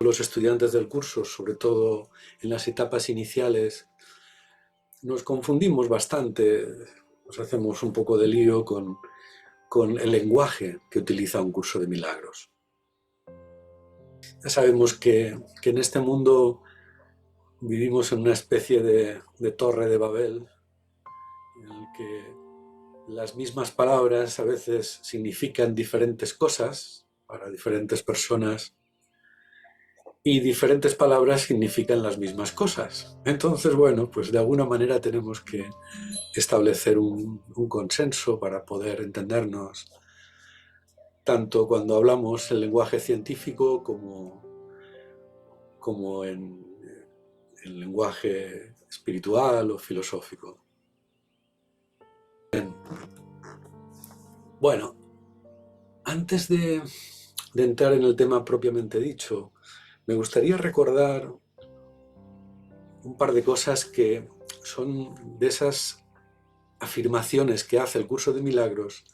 los estudiantes del curso, sobre todo en las etapas iniciales, nos confundimos bastante, nos hacemos un poco de lío con el lenguaje que utiliza un curso de milagros. Ya sabemos que en este mundo vivimos en una especie de torre de Babel, en el que las mismas palabras a veces significan diferentes cosas para diferentes personas y diferentes palabras significan las mismas cosas. Entonces, bueno, pues de alguna manera tenemos que establecer un consenso para poder entendernos, tanto cuando hablamos el lenguaje científico como en el lenguaje espiritual o filosófico. Bien. Bueno, antes de entrar en el tema propiamente dicho, me gustaría recordar un par de cosas que son de esas afirmaciones que hace el curso de milagros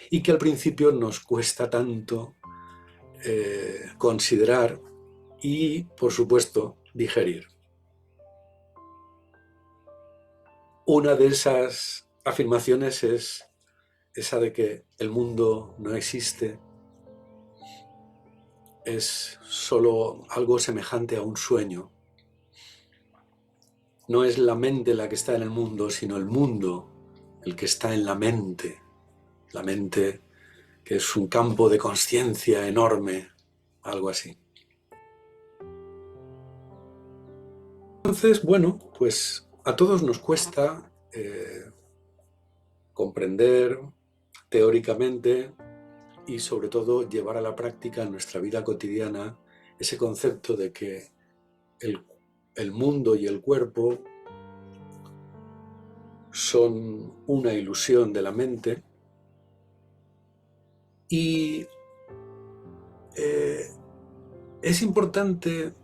y que al principio nos cuesta tanto considerar y, por supuesto, digerir. Una de esas afirmaciones es esa de que el mundo no existe, es solo algo semejante a un sueño. No es la mente la que está en el mundo, sino el mundo el que está en la mente que es un campo de conciencia enorme, algo así. Entonces, bueno, pues a todos nos cuesta comprender teóricamente y sobre todo llevar a la práctica en nuestra vida cotidiana ese concepto de que el mundo y el cuerpo son una ilusión de la mente y es importante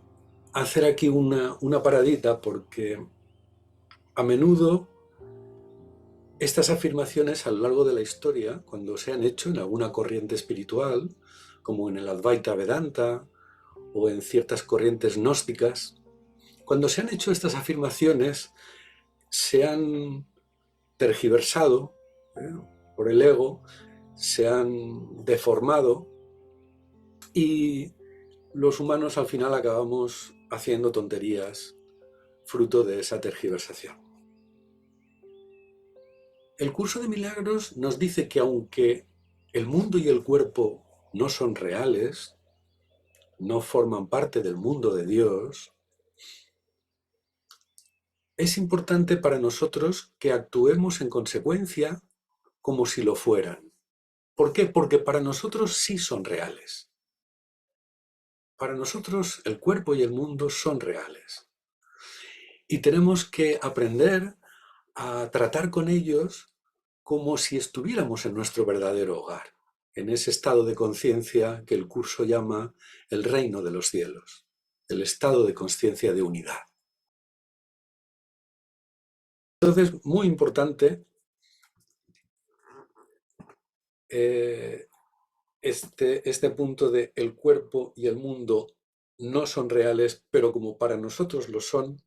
hacer aquí una paradita porque a menudo estas afirmaciones a lo largo de la historia, cuando se han hecho en alguna corriente espiritual, como en el Advaita Vedanta o en ciertas corrientes gnósticas, cuando se han hecho estas afirmaciones se han tergiversado por el ego, se han deformado y los humanos al final acabamos haciendo tonterías fruto de esa tergiversación. El curso de milagros nos dice que aunque el mundo y el cuerpo no son reales, no forman parte del mundo de Dios, es importante para nosotros que actuemos en consecuencia como si lo fueran. ¿Por qué? Porque para nosotros sí son reales. Para nosotros el cuerpo y el mundo son reales. Y tenemos que aprender a tratar con ellos como si estuviéramos en nuestro verdadero hogar, en ese estado de conciencia que el curso llama el reino de los cielos, el estado de conciencia de unidad. Entonces, muy importante este punto de el cuerpo y el mundo no son reales, pero como para nosotros lo son,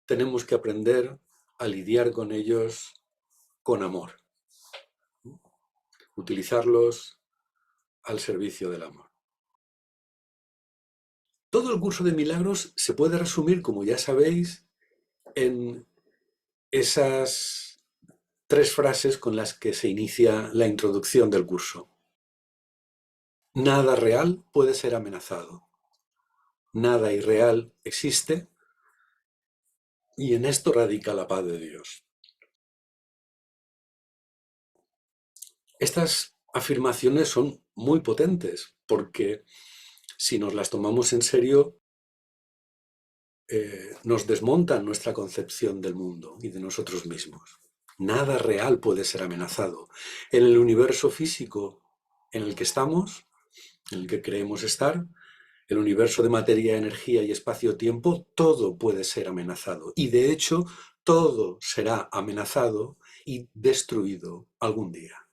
tenemos que aprender a lidiar con ellos con amor, utilizarlos al servicio del amor. Todo el curso de milagros se puede resumir, como ya sabéis, en esas 3 frases con las que se inicia la introducción del curso. Nada real puede ser amenazado. Nada irreal existe y en esto radica la paz de Dios. Estas afirmaciones son muy potentes porque si nos las tomamos en serio, nos desmontan nuestra concepción del mundo y de nosotros mismos. Nada real puede ser amenazado. En el universo físico en el que estamos, en el que creemos estar, el universo de materia, energía y espacio-tiempo, todo puede ser amenazado. Y de hecho, todo será amenazado y destruido algún día.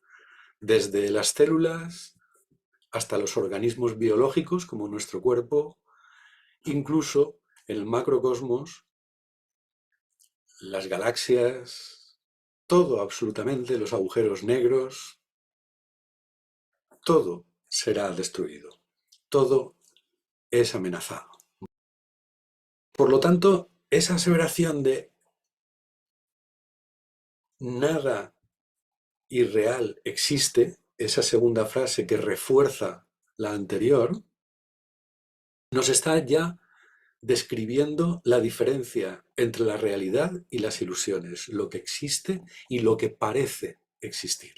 Desde las células hasta los organismos biológicos como nuestro cuerpo, incluso en el macrocosmos, las galaxias, todo absolutamente, los agujeros negros, todo será destruido, todo es amenazado. Por lo tanto, esa aseveración de nada irreal existe, esa segunda frase que refuerza la anterior, nos está ya describiendo la diferencia entre la realidad y las ilusiones, lo que existe y lo que parece existir.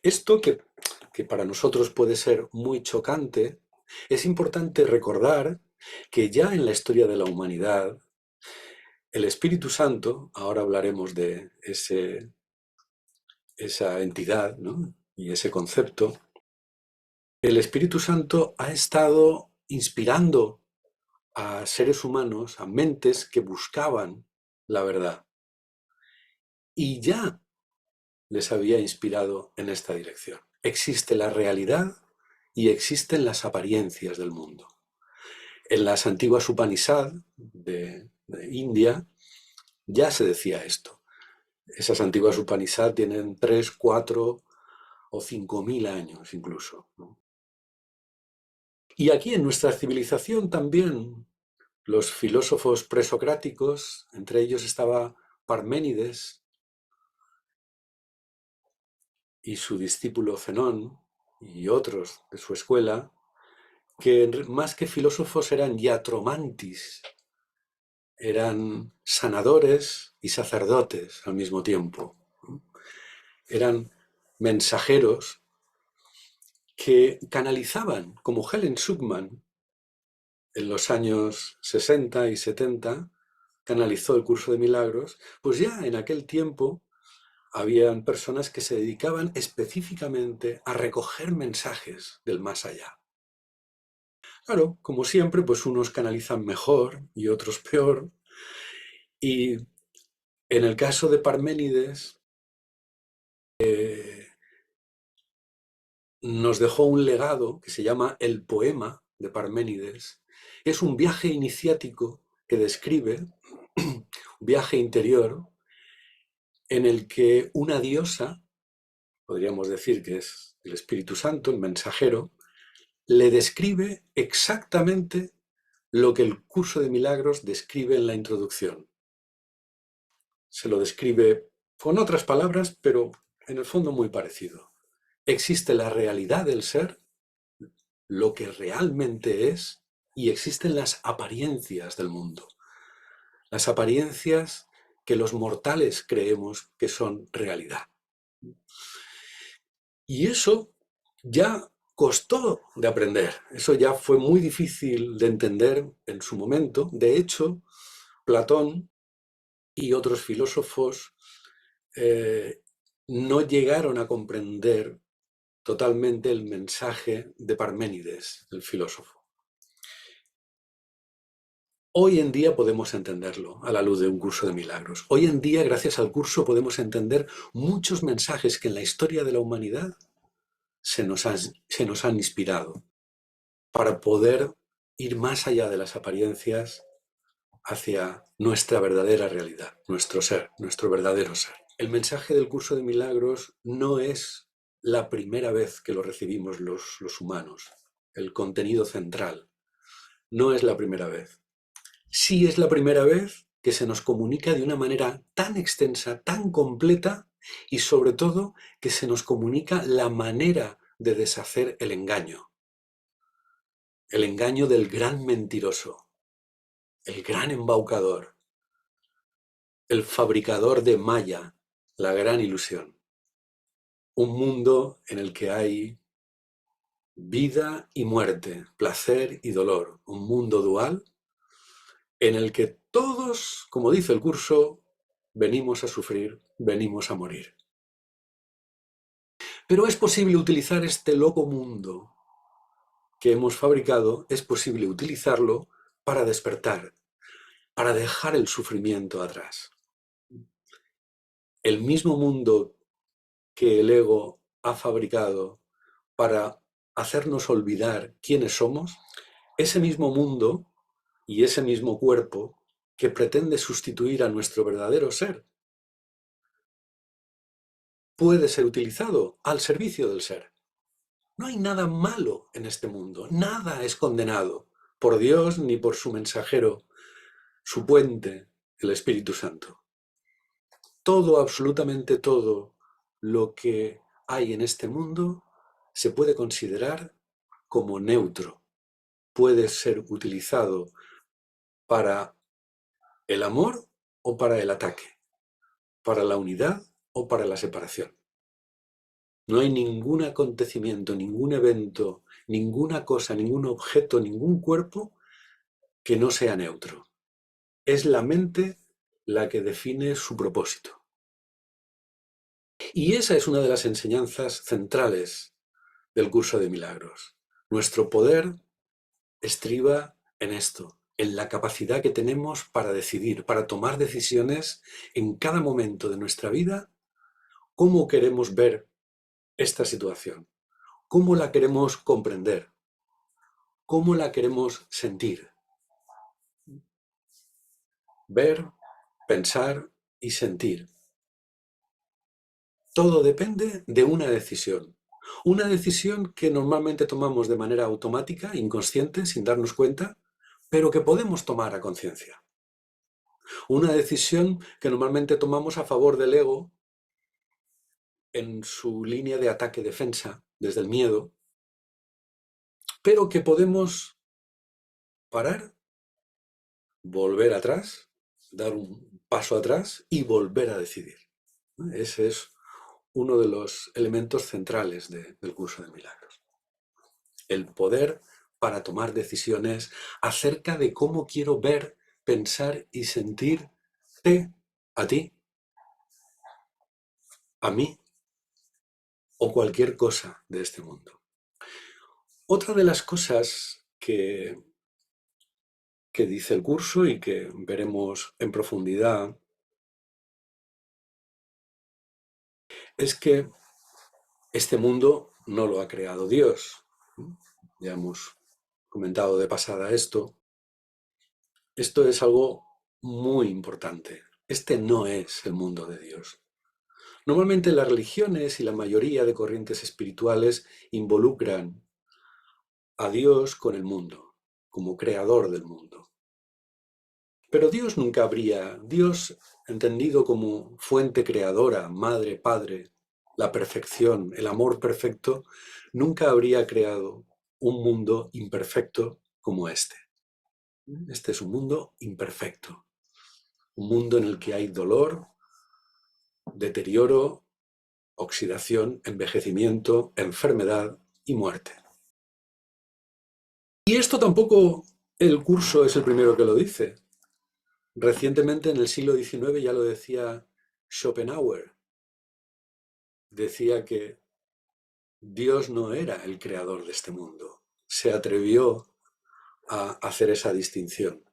Esto que para nosotros puede ser muy chocante, es importante recordar que ya en la historia de la humanidad, el Espíritu Santo, ahora hablaremos de esa entidad, ¿no?, y ese concepto, el Espíritu Santo ha estado inspirando a seres humanos, a mentes que buscaban la verdad. Y ya les había inspirado en esta dirección. Existe la realidad y existen las apariencias del mundo. En las antiguas Upanishad de India ya se decía esto. Esas antiguas Upanishad tienen 3, 4 o 5.000 años incluso, ¿no? Y aquí en nuestra civilización también los filósofos presocráticos, entre ellos estaba Parménides y su discípulo Zenón y otros de su escuela, que más que filósofos eran iatromantis, eran sanadores y sacerdotes al mismo tiempo. Eran mensajeros que canalizaban, como Helen Schucman en los años 60 y 70, canalizó el curso de milagros, pues ya en aquel tiempo habían personas que se dedicaban específicamente a recoger mensajes del más allá. Claro, como siempre, pues unos canalizan mejor y otros peor. Y en el caso de Parménides, nos dejó un legado que se llama El poema de Parménides. Es un viaje iniciático que describe, un viaje interior, en el que una diosa, podríamos decir que es el Espíritu Santo, el mensajero, le describe exactamente lo que el curso de milagros describe en la introducción. Se lo describe con otras palabras, pero en el fondo muy parecido. Existe la realidad del ser, lo que realmente es, y existen las apariencias del mundo. Las apariencias que los mortales creemos que son realidad. Y eso ya costó de aprender, eso ya fue muy difícil de entender en su momento. De hecho, Platón y otros filósofos no llegaron a comprender totalmente el mensaje de Parménides, el filósofo. Hoy en día podemos entenderlo a la luz de un curso de milagros. Hoy en día, gracias al curso, podemos entender muchos mensajes que en la historia de la humanidad se nos han inspirado para poder ir más allá de las apariencias hacia nuestra verdadera realidad, nuestro ser, nuestro verdadero ser. El mensaje del curso de milagros no es la primera vez que lo recibimos los humanos. El contenido central no es la primera vez. Sí es la primera vez que se nos comunica de una manera tan extensa, tan completa, y sobre todo que se nos comunica la manera de deshacer el engaño del gran mentiroso, el gran embaucador, el fabricador de Maya, la gran ilusión. Un mundo en el que hay vida y muerte, placer y dolor, un mundo dual en el que todos, como dice el curso, venimos a sufrir, venimos a morir. Pero es posible utilizar este loco mundo que hemos fabricado, es posible utilizarlo para despertar, para dejar el sufrimiento atrás. El mismo mundo que el ego ha fabricado para hacernos olvidar quiénes somos, ese mismo mundo y ese mismo cuerpo que pretende sustituir a nuestro verdadero ser puede ser utilizado al servicio del ser. No hay nada malo en este mundo, nada es condenado por Dios ni por su mensajero, su puente, el Espíritu Santo. Todo, absolutamente todo lo que hay en este mundo se puede considerar como neutro. Puede ser utilizado para el amor o para el ataque, para la unidad o para la separación. No hay ningún acontecimiento, ningún evento, ninguna cosa, ningún objeto, ningún cuerpo que no sea neutro. Es la mente la que define su propósito. Y esa es una de las enseñanzas centrales del curso de milagros. Nuestro poder estriba en esto, en la capacidad que tenemos para decidir, para tomar decisiones en cada momento de nuestra vida, cómo queremos ver esta situación, cómo la queremos comprender, cómo la queremos sentir. Ver, pensar y sentir. Todo depende de una decisión. Una decisión que normalmente tomamos de manera automática, inconsciente, sin darnos cuenta, pero que podemos tomar a conciencia. Una decisión que normalmente tomamos a favor del ego en su línea de ataque-defensa, desde el miedo, pero que podemos parar, volver atrás, dar un paso atrás y volver a decidir. Ese es uno de los elementos centrales del curso de milagros. El poder para tomar decisiones acerca de cómo quiero ver, pensar y sentirte a ti, a mí o cualquier cosa de este mundo. Otra de las cosas que dice el curso y que veremos en profundidad es que este mundo no lo ha creado Dios. Ya hemos comentado de pasada esto. Esto es algo muy importante. Este no es el mundo de Dios. Normalmente las religiones y la mayoría de corrientes espirituales involucran a Dios con el mundo, como creador del mundo. Pero Dios nunca habría, Dios entendido como fuente creadora, madre, padre, la perfección, el amor perfecto, nunca habría creado un mundo imperfecto como este. Este es un mundo imperfecto, un mundo en el que hay dolor, deterioro, oxidación, envejecimiento, enfermedad y muerte. Y esto tampoco el curso es el primero que lo dice. Recientemente, en el siglo XIX, ya lo decía Schopenhauer. Decía que Dios no era el creador de este mundo. Se atrevió a hacer esa distinción.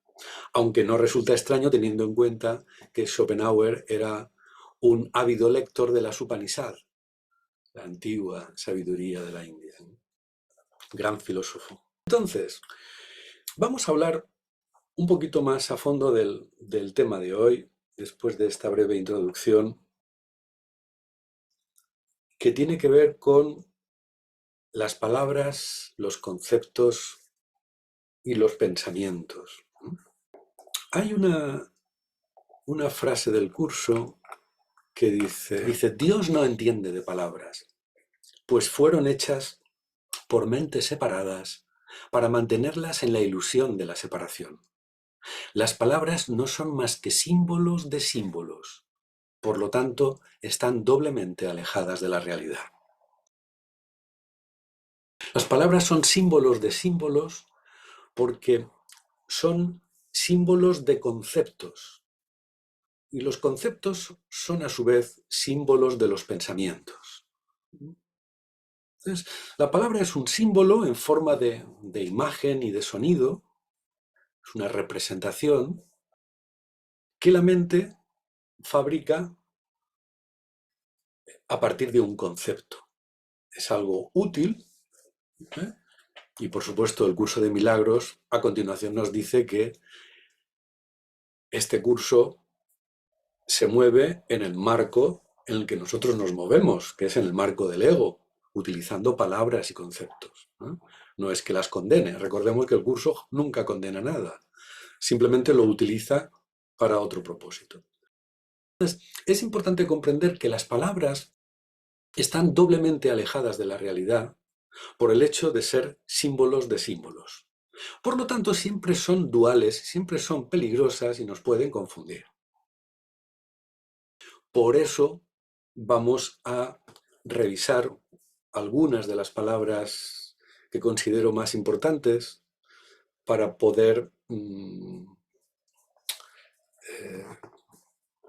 Aunque no resulta extraño teniendo en cuenta que Schopenhauer era un ávido lector de las Upanishad, la antigua sabiduría de la India. Gran filósofo. Entonces, vamos a hablar un poquito más a fondo del tema de hoy, después de esta breve introducción, que tiene que ver con las palabras, los conceptos y los pensamientos. Hay una frase del curso que dice, Dios no entiende de palabras, pues fueron hechas por mentes separadas para mantenerlas en la ilusión de la separación. Las palabras no son más que símbolos de símbolos, por lo tanto, están doblemente alejadas de la realidad. Las palabras son símbolos de símbolos porque son símbolos de conceptos. Y los conceptos son a su vez símbolos de los pensamientos. Entonces, la palabra es un símbolo en forma de imagen y de sonido, es una representación que la mente fabrica a partir de un concepto. Es algo útil, ¿eh? Y por supuesto el curso de milagros a continuación nos dice que este curso se mueve en el marco en el que nosotros nos movemos, que es en el marco del ego, utilizando palabras y conceptos. No es que las condene, recordemos que el curso nunca condena nada, simplemente lo utiliza para otro propósito. Entonces, es importante comprender que las palabras están doblemente alejadas de la realidad por el hecho de ser símbolos de símbolos. Por lo tanto, siempre son duales, siempre son peligrosas y nos pueden confundir. Por eso vamos a revisar algunas de las palabras que considero más importantes para poder,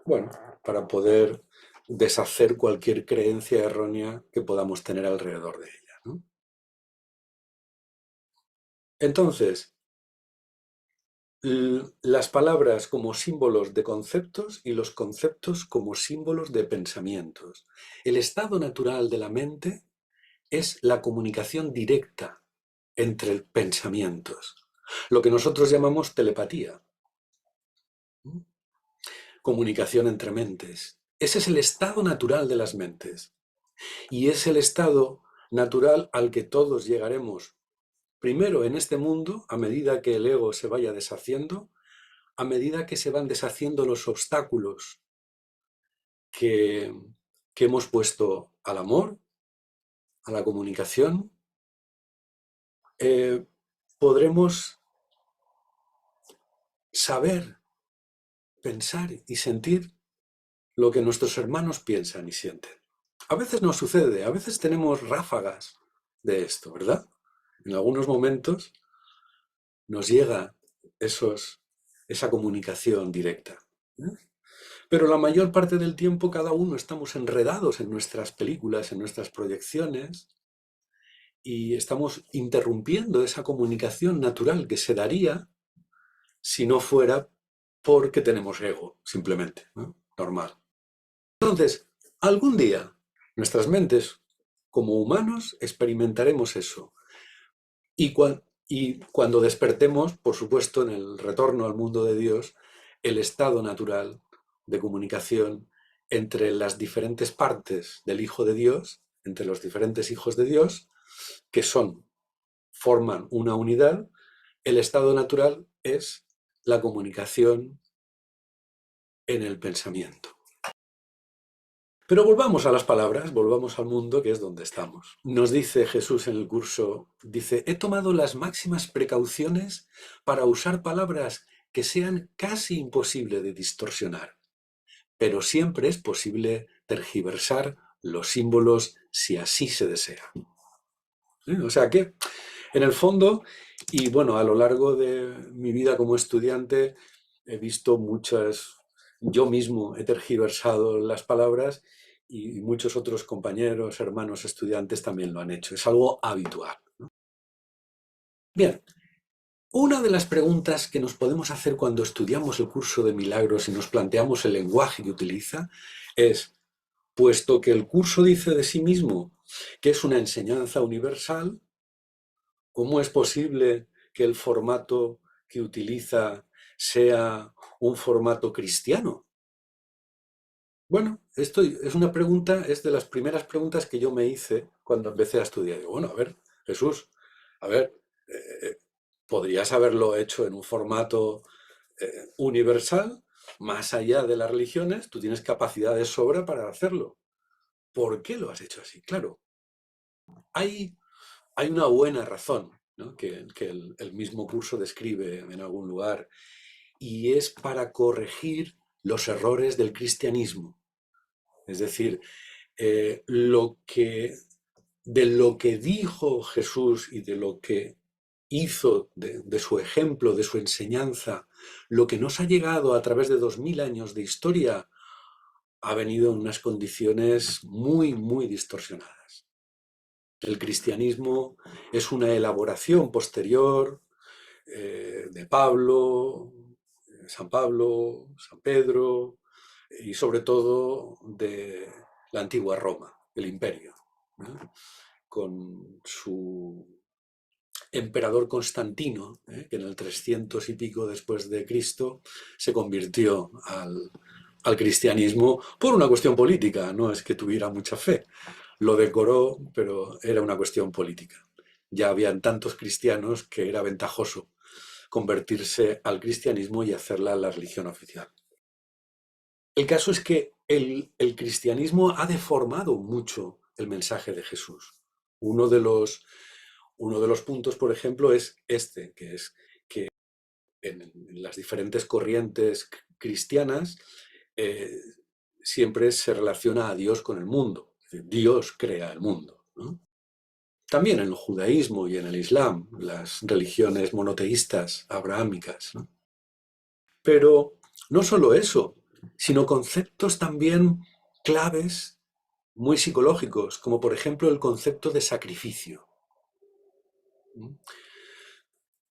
bueno, para poder deshacer cualquier creencia errónea que podamos tener alrededor de ella, ¿no? Entonces, las palabras como símbolos de conceptos y los conceptos como símbolos de pensamientos. El estado natural de la mente es la comunicación directa entre pensamientos, lo que nosotros llamamos telepatía, comunicación entre mentes. Ese es el estado natural de las mentes y es el estado natural al que todos llegaremos, primero en este mundo, a medida que el ego se vaya deshaciendo, a medida que se van deshaciendo los obstáculos que, que hemos puesto al amor, a la comunicación, podremos saber, pensar y sentir lo que nuestros hermanos piensan y sienten. A veces nos sucede, a veces tenemos ráfagas de esto, ¿verdad? En algunos momentos nos llega esa comunicación directa, ¿eh? Pero la mayor parte del tiempo cada uno estamos enredados en nuestras películas, en nuestras proyecciones, y estamos interrumpiendo esa comunicación natural que se daría si no fuera porque tenemos ego, simplemente, ¿no? Normal. Entonces, algún día, nuestras mentes, como humanos, experimentaremos eso. Y cuando despertemos, por supuesto, en el retorno al mundo de Dios, el estado natural de comunicación entre las diferentes partes del Hijo de Dios, entre los diferentes hijos de Dios, que forman una unidad, el estado natural es la comunicación en el pensamiento. Pero volvamos a las palabras, volvamos al mundo, que es donde estamos. Nos dice Jesús en el curso, dice, he tomado las máximas precauciones para usar palabras que sean casi imposible de distorsionar, pero siempre es posible tergiversar los símbolos si así se desea. O sea que, en el fondo, y bueno, a lo largo de mi vida como estudiante, he visto yo mismo he tergiversado las palabras y muchos otros compañeros, hermanos, estudiantes también lo han hecho. Es algo habitual, ¿no? Bien, una de las preguntas que nos podemos hacer cuando estudiamos el curso de milagros y nos planteamos el lenguaje que utiliza es, puesto que el curso dice de sí mismo que es una enseñanza universal, ¿cómo es posible que el formato que utiliza sea un formato cristiano? Bueno, esto es una pregunta, es de las primeras preguntas que yo me hice cuando empecé a estudiar. Digo, bueno, a ver, Jesús, a ver, eh, podrías haberlo hecho en un formato universal, más allá de las religiones, tú tienes capacidad de sobra para hacerlo. ¿Por qué lo has hecho así? Claro, hay hay una buena razón, ¿no? que el mismo curso describe en algún lugar, y es para corregir los errores del cristianismo. Es decir, eh, lo que, de lo que dijo Jesús y de lo que hizo, de su ejemplo, de su enseñanza, lo que nos ha llegado a través de 2000 años de historia, ha venido en unas condiciones muy, muy distorsionadas. El cristianismo es una elaboración posterior de San Pablo, San Pedro y sobre todo de la antigua Roma, el imperio, ¿no? Con su emperador Constantino, que en el 300 y pico después de Cristo se convirtió al cristianismo por una cuestión política, no es que tuviera mucha fe. Lo decoró, pero era una cuestión política. Ya habían tantos cristianos que era ventajoso convertirse al cristianismo y hacerla la religión oficial. El caso es que el cristianismo ha deformado mucho el mensaje de Jesús. Uno de los puntos, por ejemplo, es este, que es que en las diferentes corrientes cristianas siempre se relaciona a Dios con el mundo. Es decir, Dios crea el mundo, ¿no? También en el judaísmo y en el islam, las religiones monoteístas abrahámicas, ¿no? Pero no solo eso, sino conceptos también claves, muy psicológicos, como por ejemplo el concepto de sacrificio.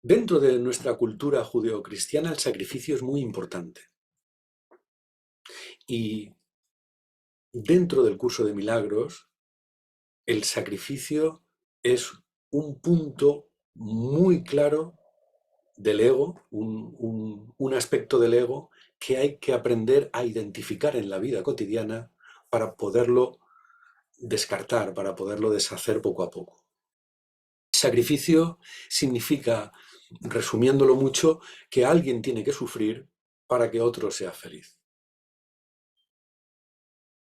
Dentro de nuestra cultura judeocristiana el sacrificio es muy importante. Y dentro del curso de milagros, el sacrificio es un punto muy claro del ego, un aspecto del ego que hay que aprender a identificar en la vida cotidiana para poderlo descartar, para poderlo deshacer poco a poco. Sacrificio significa, resumiéndolo mucho, que alguien tiene que sufrir para que otro sea feliz.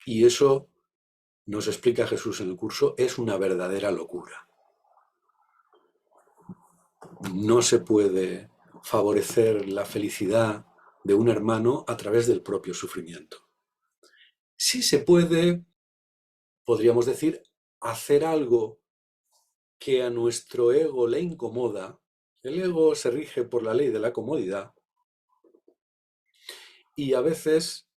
Y eso, nos explica Jesús en el curso, es una verdadera locura. No se puede favorecer la felicidad de un hermano a través del propio sufrimiento. Sí se puede, podríamos decir, hacer algo que a nuestro ego le incomoda. El ego se rige por la ley de la comodidad y a veces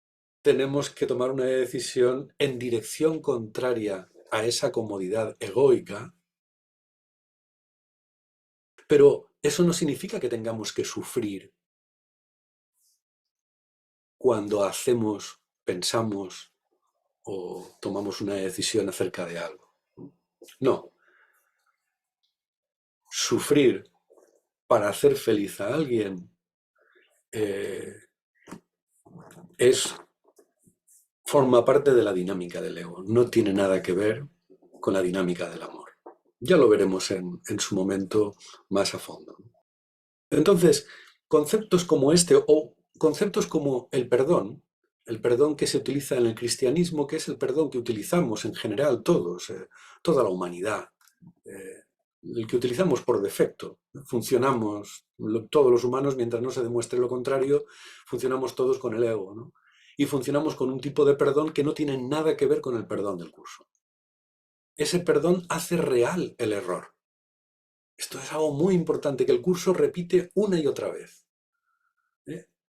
tenemos que tomar una decisión en dirección contraria a esa comodidad egoica, pero eso no significa que tengamos que sufrir cuando hacemos, pensamos o tomamos una decisión acerca de algo. No. Sufrir para hacer feliz a alguien forma parte de la dinámica del ego, no tiene nada que ver con la dinámica del amor. Ya lo veremos en su momento más a fondo. Entonces, conceptos como este o conceptos como el perdón que se utiliza en el cristianismo, que es el perdón que utilizamos en general todos, toda la humanidad, el que utilizamos por defecto. Funcionamos, todos los humanos, mientras no se demuestre lo contrario, funcionamos todos con el ego, ¿no? Y funcionamos con un tipo de perdón que no tiene nada que ver con el perdón del curso. Ese perdón hace real el error. Esto es algo muy importante que el curso repite una y otra vez.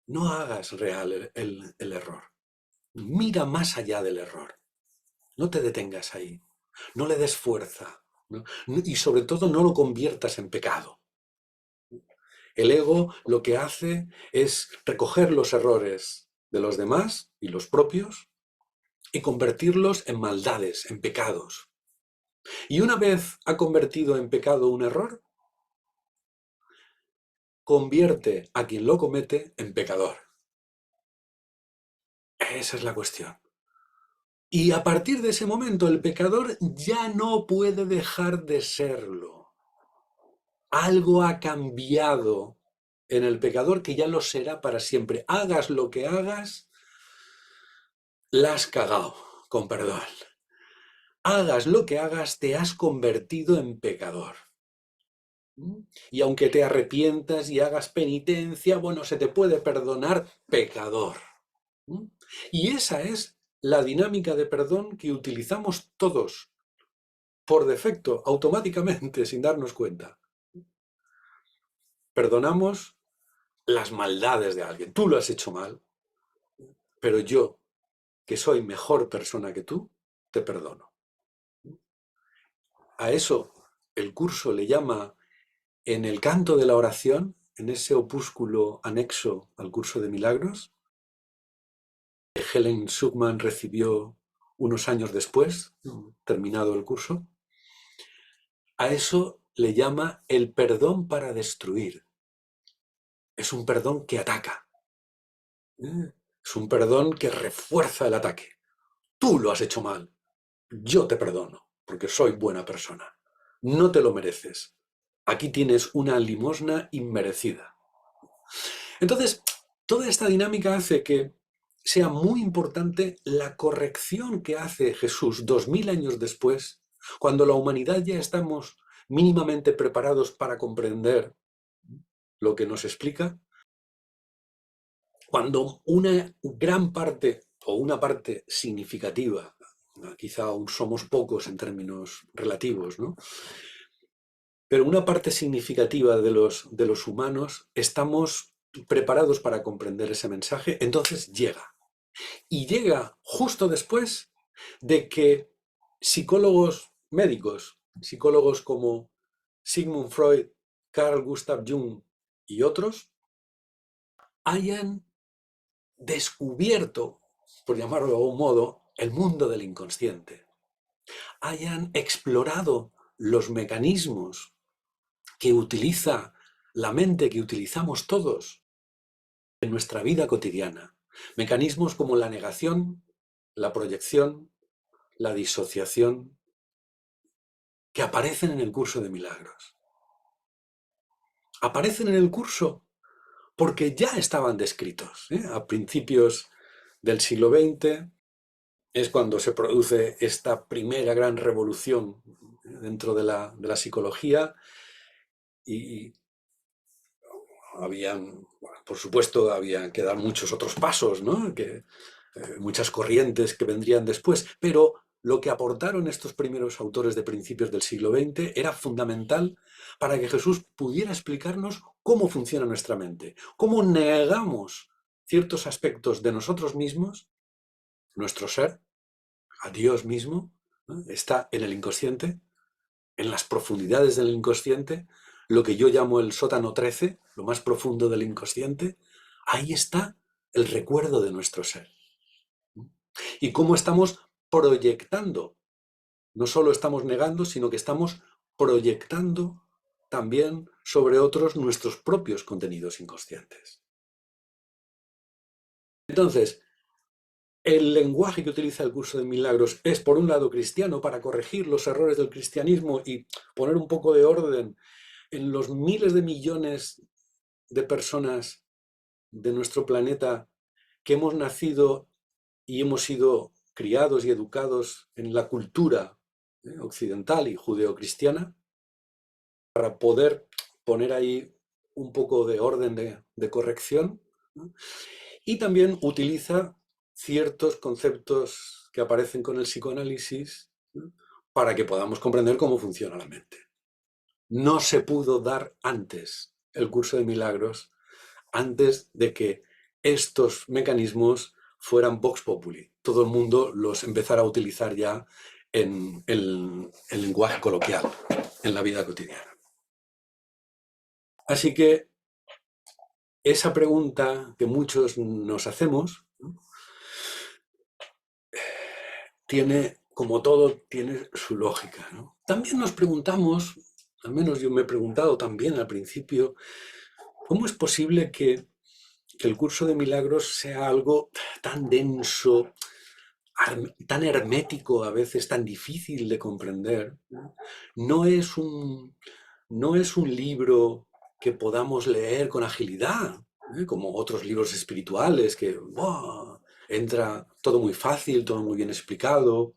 No hagas real el error. Mira más allá del error. No te detengas ahí. No le des fuerza. ¿No? Y sobre todo no lo conviertas en pecado. El ego lo que hace es recoger los errores de los demás y los propios y convertirlos en maldades, en pecados. Y una vez ha convertido en pecado un error, convierte a quien lo comete en pecador. Esa es la cuestión. Y a partir de ese momento el pecador ya no puede dejar de serlo. Algo ha cambiado en el pecador que ya lo será para siempre. Hagas lo que hagas, la has cagado, con perdón. Hagas lo que hagas, te has convertido en pecador. Y aunque te arrepientas y hagas penitencia, bueno, se te puede perdonar, pecador. Y esa es la dinámica de perdón que utilizamos todos, por defecto, automáticamente, sin darnos cuenta. Perdonamos las maldades de alguien. Tú lo has hecho mal, pero yo, que soy mejor persona que tú, te perdono. A eso el curso le llama, en el canto de la oración, en ese opúsculo anexo al curso de milagros, que Helen Schucman recibió unos años después, terminado el curso, a eso le llama el perdón para destruir. Es un perdón que ataca. Es un perdón que refuerza el ataque. Tú lo has hecho mal. Yo te perdono, porque soy buena persona. No te lo mereces. Aquí tienes una limosna inmerecida. Entonces, toda esta dinámica hace que sea muy importante la corrección que hace Jesús 2000 años después, cuando la humanidad ya estamos mínimamente preparados para comprender lo que nos explica, cuando una gran parte o una parte significativa, quizá aún somos pocos en términos relativos, ¿no? Pero una parte significativa de los humanos estamos preparados para comprender ese mensaje, entonces llega. Y llega justo después de que psicólogos médicos, psicólogos como Sigmund Freud, Carl Gustav Jung y otros, hayan descubierto, por llamarlo de algún modo, el mundo del inconsciente. Hayan explorado los mecanismos que utiliza la mente, que utilizamos todos en nuestra vida cotidiana. Mecanismos como la negación, la proyección, la disociación, que aparecen en el curso de milagros. Aparecen en el curso porque ya estaban descritos. A principios del siglo XX es cuando se produce esta primera gran revolución dentro de la psicología y por supuesto, había que dar muchos otros pasos, ¿no? Muchas corrientes que vendrían después, pero lo que aportaron estos primeros autores de principios del siglo XX era fundamental para que Jesús pudiera explicarnos cómo funciona nuestra mente, cómo negamos ciertos aspectos de nosotros mismos, nuestro ser, a Dios mismo, ¿no? Está en el inconsciente, en las profundidades del inconsciente, lo que yo llamo el sótano 13, lo más profundo del inconsciente, ahí está el recuerdo de nuestro ser. Y cómo estamos proyectando, no solo estamos negando, sino que estamos proyectando también sobre otros nuestros propios contenidos inconscientes. Entonces, el lenguaje que utiliza el curso de milagros es, por un lado, cristiano para corregir los errores del cristianismo y poner un poco de orden en los miles de millones de personas de nuestro planeta que hemos nacido y hemos sido criados y educados en la cultura occidental y judeocristiana, para poder poner ahí un poco de orden de corrección, ¿no? Y también utiliza ciertos conceptos que aparecen con el psicoanálisis, ¿no? Para que podamos comprender cómo funciona la mente. No se pudo dar antes el curso de milagros, antes de que estos mecanismos fueran vox populi. Todo el mundo los empezara a utilizar ya en el lenguaje coloquial, en la vida cotidiana. Así que esa pregunta que muchos nos hacemos, ¿no? Tiene, como todo, tiene su lógica, ¿no? También nos preguntamos, al menos yo me he preguntado también al principio, ¿cómo es posible que el curso de milagros sea algo tan denso, tan hermético, a veces tan difícil de comprender? No es no es un libro que podamos leer con agilidad, como otros libros espirituales, que entra todo muy fácil, todo muy bien explicado,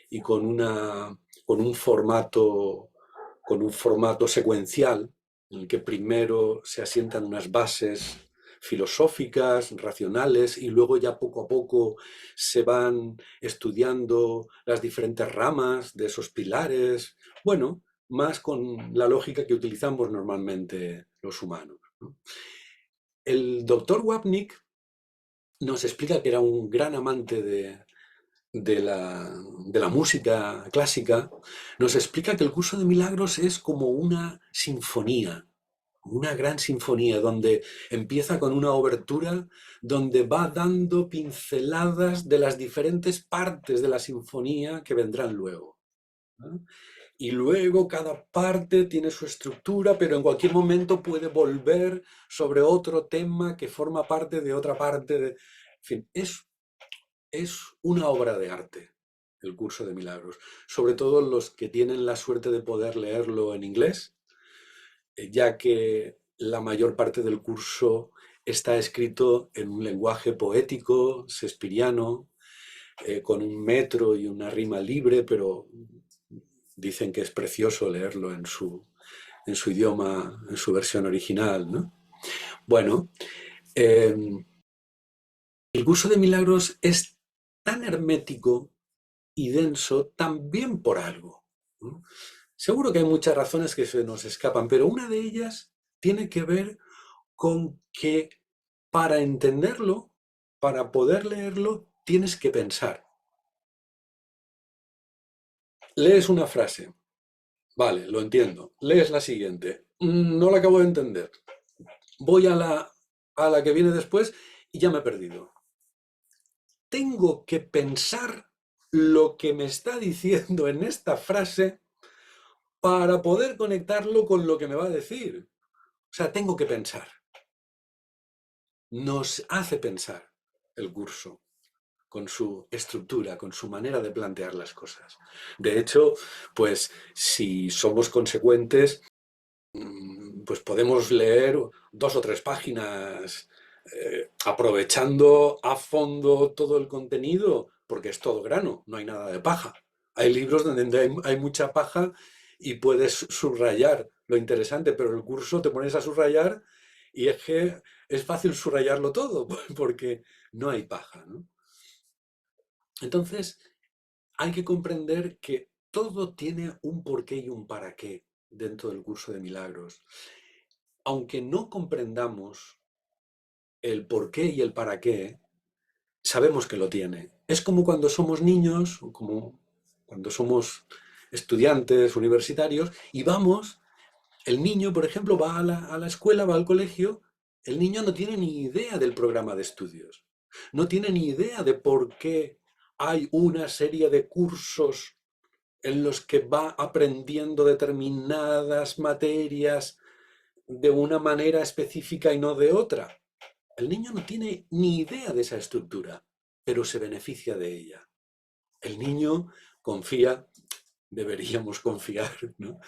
y con un formato secuencial, en el que primero se asientan unas bases filosóficas, racionales, y luego ya poco a poco se van estudiando las diferentes ramas de esos pilares, bueno, más con la lógica que utilizamos normalmente los humanos, ¿no? El doctor Wapnick nos explica que era un gran amante de la música clásica, nos explica que el curso de milagros es como una sinfonía, una gran sinfonía, donde empieza con una obertura, donde va dando pinceladas de las diferentes partes de la sinfonía que vendrán luego, ¿no? y luego cada parte tiene su estructura, pero en cualquier momento puede volver sobre otro tema que forma parte de otra parte. En fin, es una obra de arte el curso de milagros, sobre todo los que tienen la suerte de poder leerlo en inglés, ya que la mayor parte del curso está escrito en un lenguaje poético, shakespeariano, con un metro y una rima libre, pero dicen que es precioso leerlo en su idioma, en su versión original, ¿no? Bueno, eh, el curso de milagros es tan hermético y denso también por algo, ¿no? Seguro que hay muchas razones que se nos escapan, pero una de ellas tiene que ver con que para entenderlo, para poder leerlo, tienes que pensar. Lees una frase, vale, lo entiendo. Lees la siguiente, no la acabo de entender. Voy a la que viene después y ya me he perdido. Tengo que pensar lo que me está diciendo en esta frase para poder conectarlo con lo que me va a decir. O sea, tengo que pensar. Nos hace pensar el curso con su estructura, con su manera de plantear las cosas. De hecho, pues si somos consecuentes, pues podemos leer 2 o 3 páginas aprovechando a fondo todo el contenido, porque es todo grano, no hay nada de paja. Hay libros donde hay mucha paja y puedes subrayar lo interesante, pero el curso te pones a subrayar y es que es fácil subrayarlo todo, porque no hay paja, ¿no? Entonces, hay que comprender que todo tiene un porqué y un para qué dentro del curso de milagros. Aunque no comprendamos el por qué y el para qué, sabemos que lo tiene. Es como cuando somos niños, o como cuando somos estudiantes universitarios y vamos, el niño, por ejemplo, va a la escuela, va al colegio, el niño no tiene ni idea del programa de estudios, no tiene ni idea de por qué hay una serie de cursos en los que va aprendiendo determinadas materias de una manera específica y no de otra. El niño no tiene ni idea de esa estructura, pero se beneficia de ella. El niño confía, deberíamos confiar, ¿no?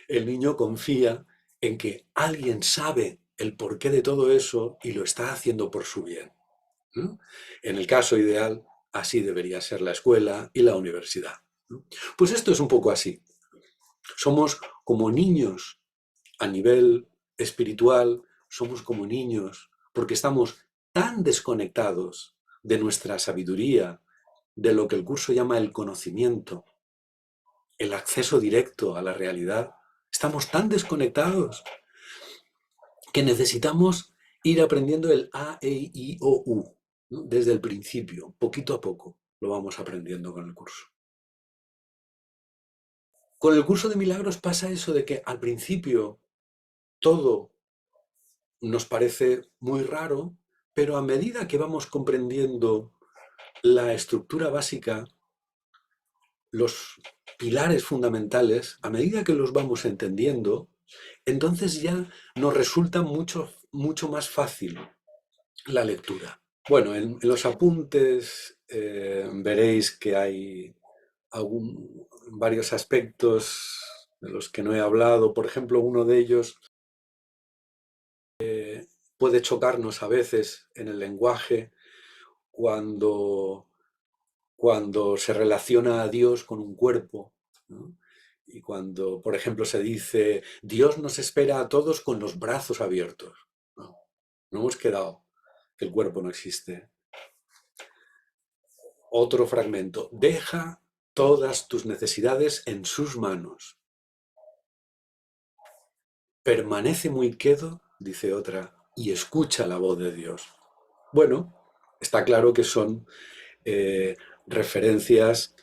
El niño confía en que alguien sabe el porqué de todo eso y lo está haciendo por su bien, ¿no? En el caso ideal, así debería ser la escuela y la universidad, ¿no? Pues esto es un poco así. Somos como niños a nivel espiritual, somos como niños porque estamos tan desconectados de nuestra sabiduría, de lo que el curso llama el conocimiento, el acceso directo a la realidad. Estamos tan desconectados que necesitamos ir aprendiendo el A, E, I, O, U, ¿no? Desde el principio, poquito a poco, lo vamos aprendiendo con el curso. Con el curso de milagros pasa eso de que al principio todo nos parece muy raro, pero a medida que vamos comprendiendo la estructura básica, los pilares fundamentales, a medida que los vamos entendiendo, entonces ya nos resulta mucho más fácil la lectura. Bueno, en los apuntes veréis que hay varios aspectos de los que no he hablado. Por ejemplo, uno de ellos puede chocarnos a veces en el lenguaje cuando se relaciona a Dios con un cuerpo, ¿no? Y cuando, por ejemplo, se dice, Dios nos espera a todos con los brazos abiertos. No, no hemos quedado que el cuerpo no existe. Otro fragmento, deja todas tus necesidades en sus manos. Permanece muy quedo, dice otra, y escucha la voz de Dios. Bueno, está claro que son referencias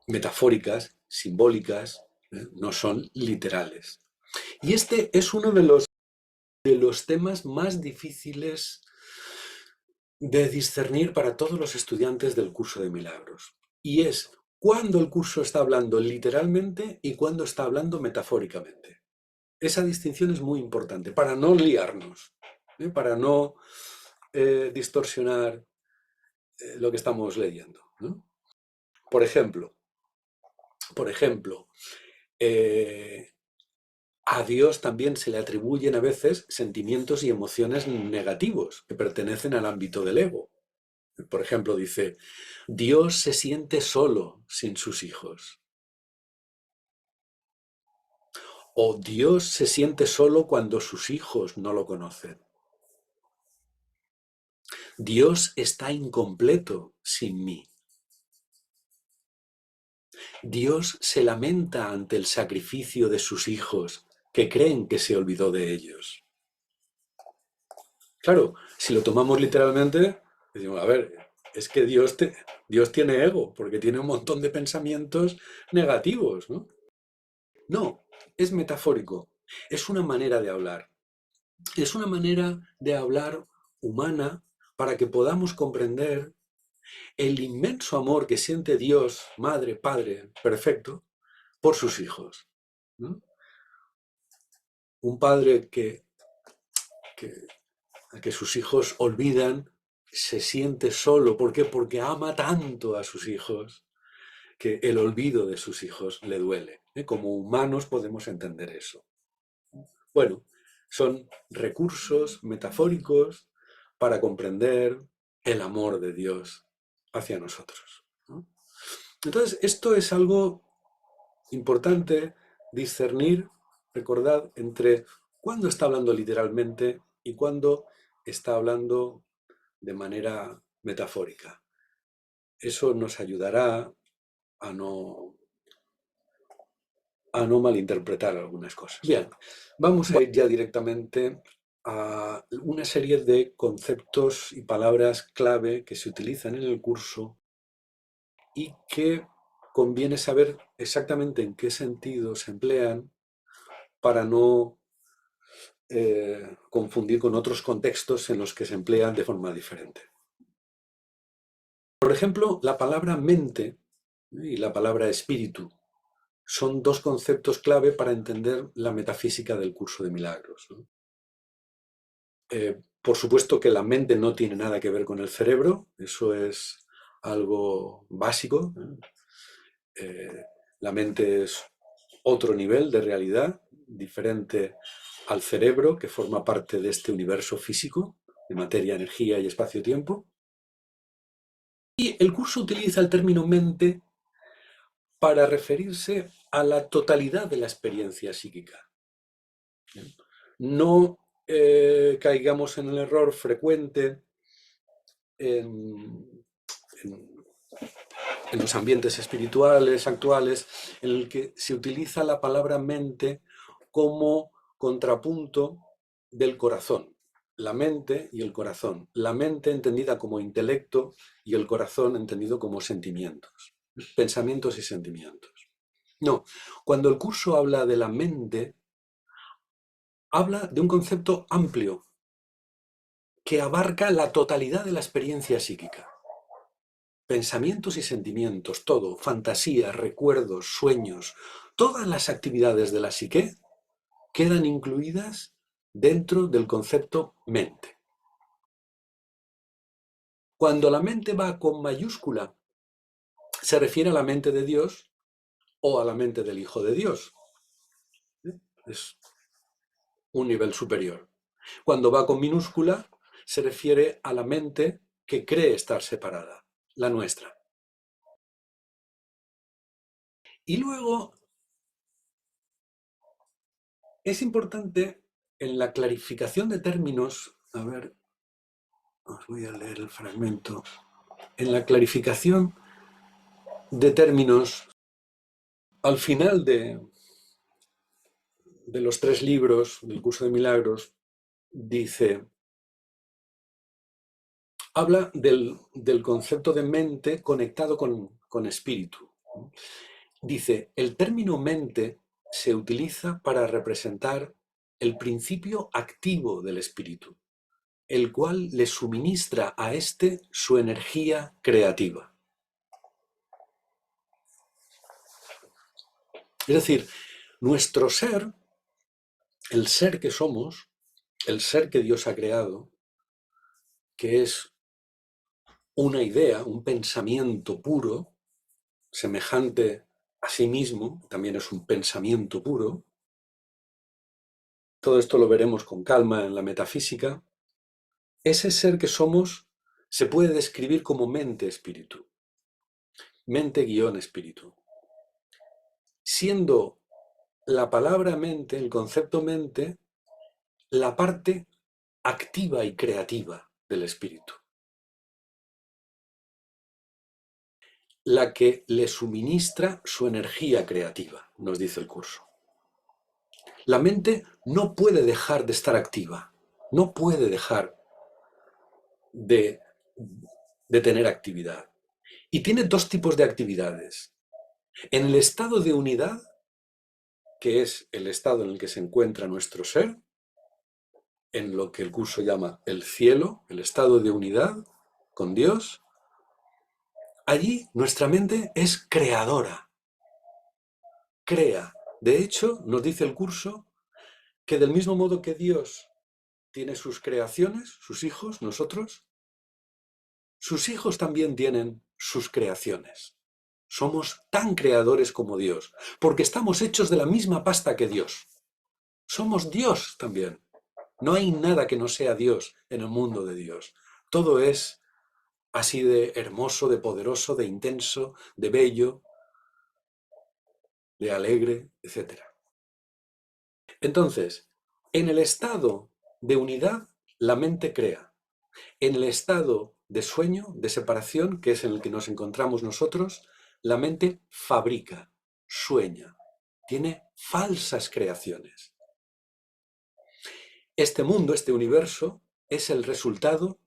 metafóricas, simbólicas, no son literales. Y este es uno de los temas más difíciles de discernir para todos los estudiantes del curso de milagros. Y es cuándo el curso está hablando literalmente y cuándo está hablando metafóricamente. Esa distinción es muy importante para no liarnos, para no distorsionar lo que estamos leyendo, ¿no? Por ejemplo, a Dios también se le atribuyen a veces sentimientos y emociones negativos que pertenecen al ámbito del ego. Por ejemplo, dice, Dios se siente solo sin sus hijos. O Dios se siente solo cuando sus hijos no lo conocen. Dios está incompleto sin mí. Dios se lamenta ante el sacrificio de sus hijos que creen que se olvidó de ellos. Claro, si lo tomamos literalmente, decimos, a ver, es que Dios tiene ego, porque tiene un montón de pensamientos negativos, ¿no? No, es metafórico, es una manera de hablar. Es una manera de hablar humana para que podamos comprender el inmenso amor que siente Dios, Madre, Padre, perfecto, por sus hijos, ¿no? Un padre que sus hijos olvidan, se siente solo. ¿Por qué? Porque ama tanto a sus hijos que el olvido de sus hijos le duele. Como humanos podemos entender eso. Bueno, son recursos metafóricos para comprender el amor de Dios hacia nosotros, ¿no? Entonces, esto es algo importante discernir, recordad, entre cuándo está hablando literalmente y cuándo está hablando de manera metafórica. Eso nos ayudará a no malinterpretar algunas cosas. Bien, vamos a ir ya directamente a una serie de conceptos y palabras clave que se utilizan en el curso y que conviene saber exactamente en qué sentido se emplean para no confundir con otros contextos en los que se emplean de forma diferente. Por ejemplo, la palabra mente y la palabra espíritu son dos conceptos clave para entender la metafísica del curso de milagros, ¿no? Por supuesto que la mente no tiene nada que ver con el cerebro, eso es algo básico, ¿no? La mente es otro nivel de realidad, diferente al cerebro, que forma parte de este universo físico, de materia, energía y espacio-tiempo. Y el curso utiliza el término mente para referirse a la totalidad de la experiencia psíquica. No caigamos en el error frecuente en los ambientes espirituales actuales, en el que se utiliza la palabra mente como contrapunto del corazón. La mente y el corazón. La mente entendida como intelecto y el corazón entendido como sentimientos. Pensamientos y sentimientos. No, cuando el curso habla de la mente, habla de un concepto amplio que abarca la totalidad de la experiencia psíquica. Pensamientos y sentimientos, todo, fantasías, recuerdos, sueños, todas las actividades de la psique quedan incluidas dentro del concepto mente. Cuando la mente va con mayúscula, se refiere a la mente de Dios o a la mente del Hijo de Dios. Es un nivel superior. Cuando va con minúscula, se refiere a la mente que cree estar separada, la nuestra. Y luego, es importante en la clarificación de términos, a ver, os voy a leer el fragmento, en la clarificación de términos, al final de los 3 libros del curso de milagros, dice, habla del concepto de mente conectado con espíritu. Dice, el término mente se utiliza para representar el principio activo del espíritu, el cual le suministra a éste su energía creativa. Es decir, nuestro ser, el ser que somos, el ser que Dios ha creado, que es una idea, un pensamiento puro, semejante a sí mismo, también es un pensamiento puro. Todo esto lo veremos con calma en la metafísica. Ese ser que somos se puede describir como mente-espíritu, mente-espíritu, siendo la palabra mente, el concepto mente, la parte activa y creativa del espíritu, la que le suministra su energía creativa, nos dice el curso. La mente no puede dejar de estar activa, no puede dejar de, de tener actividad. Y tiene dos tipos de actividades. En el estado de unidad, que es el estado en el que se encuentra nuestro ser, en lo que el curso llama el cielo, el estado de unidad con Dios, allí nuestra mente es creadora, crea. De hecho, nos dice el curso que del mismo modo que Dios tiene sus creaciones, sus hijos, nosotros, sus hijos también tienen sus creaciones. Somos tan creadores como Dios, porque estamos hechos de la misma pasta que Dios. Somos Dios también. No hay nada que no sea Dios en el mundo de Dios. Todo es así de hermoso, de poderoso, de intenso, de bello, de alegre, etc. Entonces, en el estado de unidad, la mente crea. En el estado de sueño, de separación, que es en el que nos encontramos nosotros, la mente fabrica, sueña, tiene falsas creaciones. Este mundo, este universo, es el resultado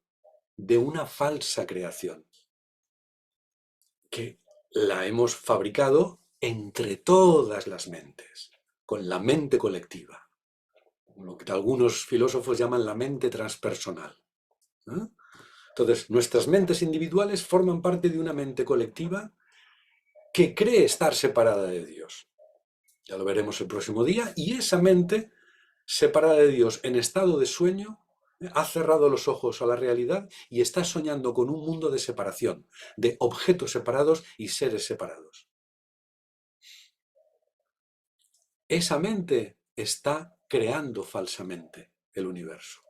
de una falsa creación, que la hemos fabricado entre todas las mentes, con la mente colectiva, lo que algunos filósofos llaman la mente transpersonal. ¿Eh? Entonces, nuestras mentes individuales forman parte de una mente colectiva que cree estar separada de Dios. Ya lo veremos el próximo día. Y esa mente separada de Dios en estado de sueño ha cerrado los ojos a la realidad y está soñando con un mundo de separación, de objetos separados y seres separados. Esa mente está creando falsamente el universo.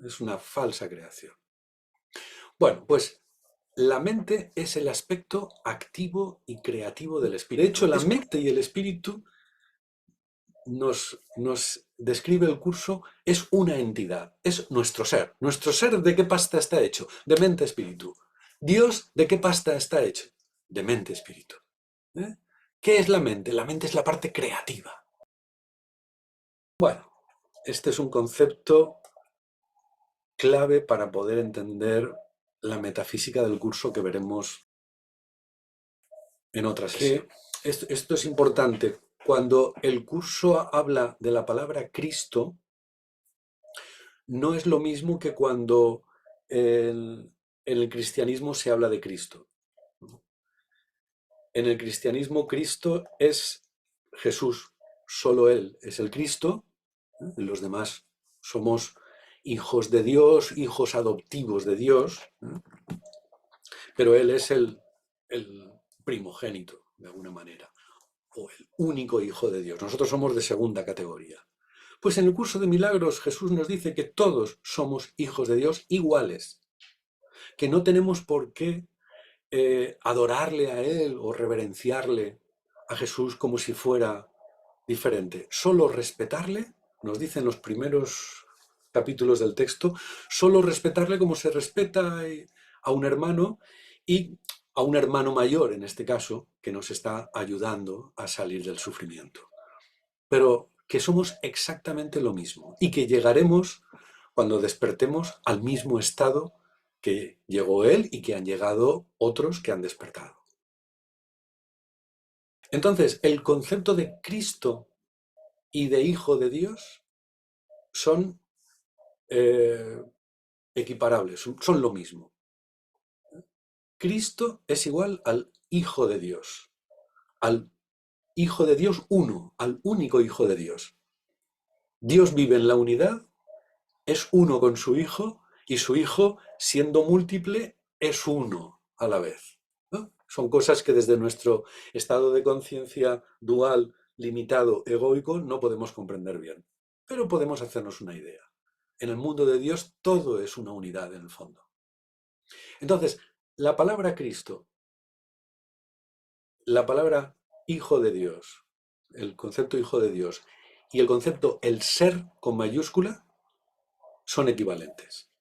Es una falsa creación. Bueno, pues la mente es el aspecto activo y creativo del espíritu. De hecho, la mente y el espíritu nos describe el curso, es una entidad, es nuestro ser. ¿Nuestro ser de qué pasta está hecho? De mente-espíritu. ¿Dios de qué pasta está hecho? De mente-espíritu. ¿Eh? ¿Qué es la mente? La mente es la parte creativa. Bueno, este es un concepto clave para poder entender la metafísica del curso que veremos en otra sesión. Esto es importante. Cuando el curso habla de la palabra Cristo, no es lo mismo que cuando en el cristianismo se habla de Cristo. En el cristianismo Cristo es Jesús, solo Él es el Cristo, los demás somos hijos de Dios, hijos adoptivos de Dios, pero Él es el primogénito, de alguna manera, o el único hijo de Dios. Nosotros somos de segunda categoría. Pues en el curso de milagros Jesús nos dice que todos somos hijos de Dios iguales, que no tenemos por qué adorarle a Él o reverenciarle a Jesús como si fuera diferente. Solo respetarle, nos dicen los primeros capítulos del texto, solo respetarle como se respeta a un hermano y a un hermano mayor, en este caso, que nos está ayudando a salir del sufrimiento. Pero que somos exactamente lo mismo y que llegaremos, cuando despertemos, al mismo estado que llegó él y que han llegado otros que han despertado. Entonces, el concepto de Cristo y de Hijo de Dios son equiparables, son lo mismo. Cristo es igual al Hijo de Dios, al Hijo de Dios uno, al único Hijo de Dios. Dios vive en la unidad, es uno con su Hijo, y su Hijo, siendo múltiple, es uno a la vez, ¿no? Son cosas que desde nuestro estado de conciencia dual, limitado, egoico, no podemos comprender bien, pero podemos hacernos una idea. En el mundo de Dios todo es una unidad en el fondo. Entonces, la palabra Cristo, la palabra Hijo de Dios, el concepto Hijo de Dios y el concepto el ser con mayúscula son equivalentes.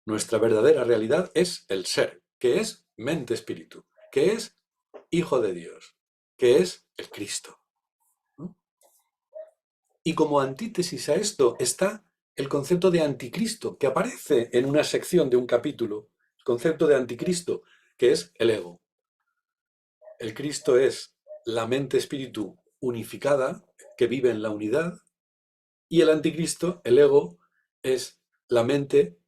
Nuestra verdadera realidad es el ser, que es mente-espíritu, que es Hijo de Dios, que es el Cristo, ¿no? Y como antítesis a esto está el concepto de anticristo, que aparece en una sección de un capítulo, el concepto de anticristo, que es el ego. El Cristo es la mente-espíritu unificada, que vive en la unidad, y el anticristo, el ego, es la mente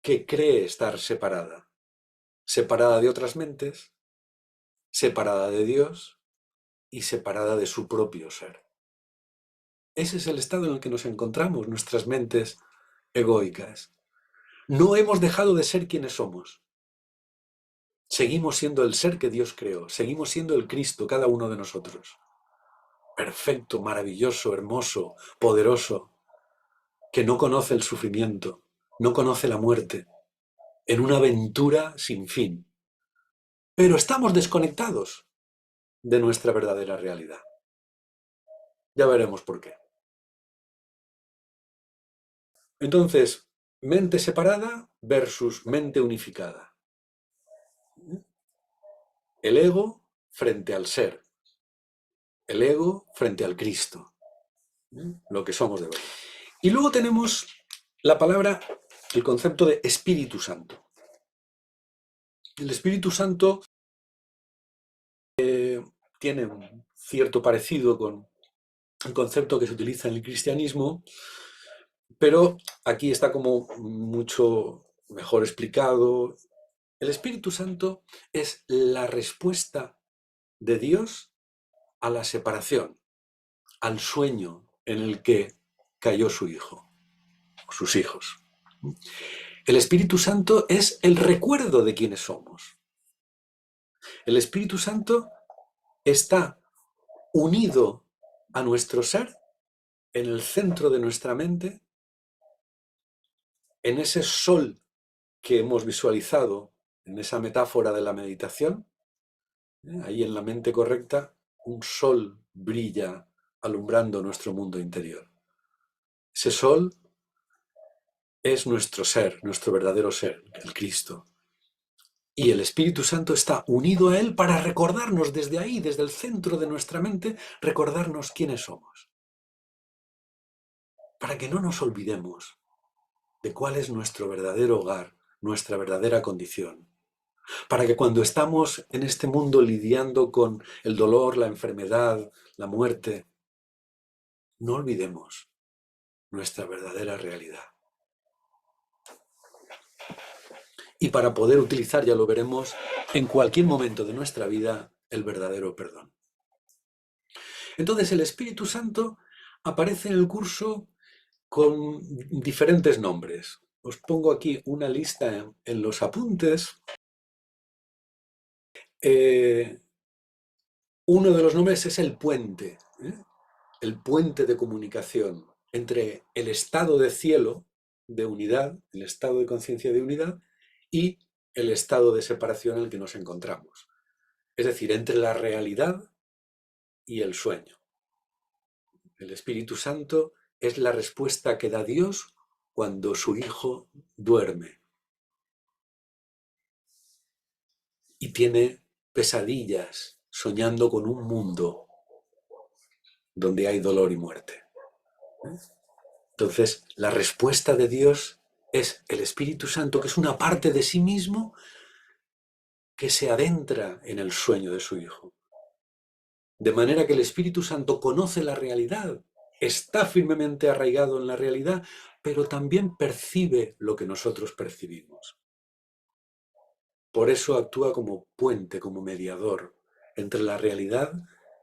que cree estar separada, separada de otras mentes, separada de Dios y separada de su propio ser. Ese es el estado en el que nos encontramos, nuestras mentes egoicas. No hemos dejado de ser quienes somos. Seguimos siendo el ser que Dios creó, seguimos siendo el Cristo, cada uno de nosotros. Perfecto, maravilloso, hermoso, poderoso, que no conoce el sufrimiento, no conoce la muerte, en una aventura sin fin. Pero estamos desconectados de nuestra verdadera realidad. Ya veremos por qué. Entonces, mente separada versus mente unificada. El ego frente al ser. El ego frente al Cristo. Lo que somos de verdad. Y luego tenemos la palabra, el concepto de Espíritu Santo. El Espíritu Santo tiene un cierto parecido con el concepto que se utiliza en el cristianismo, pero aquí está como mucho mejor explicado. El Espíritu Santo es la respuesta de Dios a la separación, al sueño en el que cayó su hijo, sus hijos. El Espíritu Santo es el recuerdo de quiénes somos. El Espíritu Santo está unido a nuestro ser, en el centro de nuestra mente, en ese sol que hemos visualizado, en esa metáfora de la meditación. Ahí en la mente correcta, un sol brilla alumbrando nuestro mundo interior. Ese sol es nuestro ser, nuestro verdadero ser, el Cristo. Y el Espíritu Santo está unido a Él para recordarnos desde ahí, desde el centro de nuestra mente, recordarnos quiénes somos. Para que no nos olvidemos de cuál es nuestro verdadero hogar, nuestra verdadera condición. Para que cuando estamos en este mundo lidiando con el dolor, la enfermedad, la muerte, no olvidemos nuestra verdadera realidad. Y para poder utilizar, ya lo veremos, en cualquier momento de nuestra vida, el verdadero perdón. Entonces el Espíritu Santo aparece en el curso con diferentes nombres. Os pongo aquí una lista en los apuntes. Uno de los nombres es el puente, el puente de comunicación entre el estado de cielo, de unidad, el estado de conciencia de unidad, y el estado de separación en el que nos encontramos. Es decir, entre la realidad y el sueño. El Espíritu Santo es la respuesta que da Dios cuando su Hijo duerme y tiene pesadillas soñando con un mundo donde hay dolor y muerte. Entonces, la respuesta de Dios es el Espíritu Santo, que es una parte de sí mismo que se adentra en el sueño de su Hijo. De manera que el Espíritu Santo conoce la realidad, está firmemente arraigado en la realidad, pero también percibe lo que nosotros percibimos. Por eso actúa como puente, como mediador, entre la realidad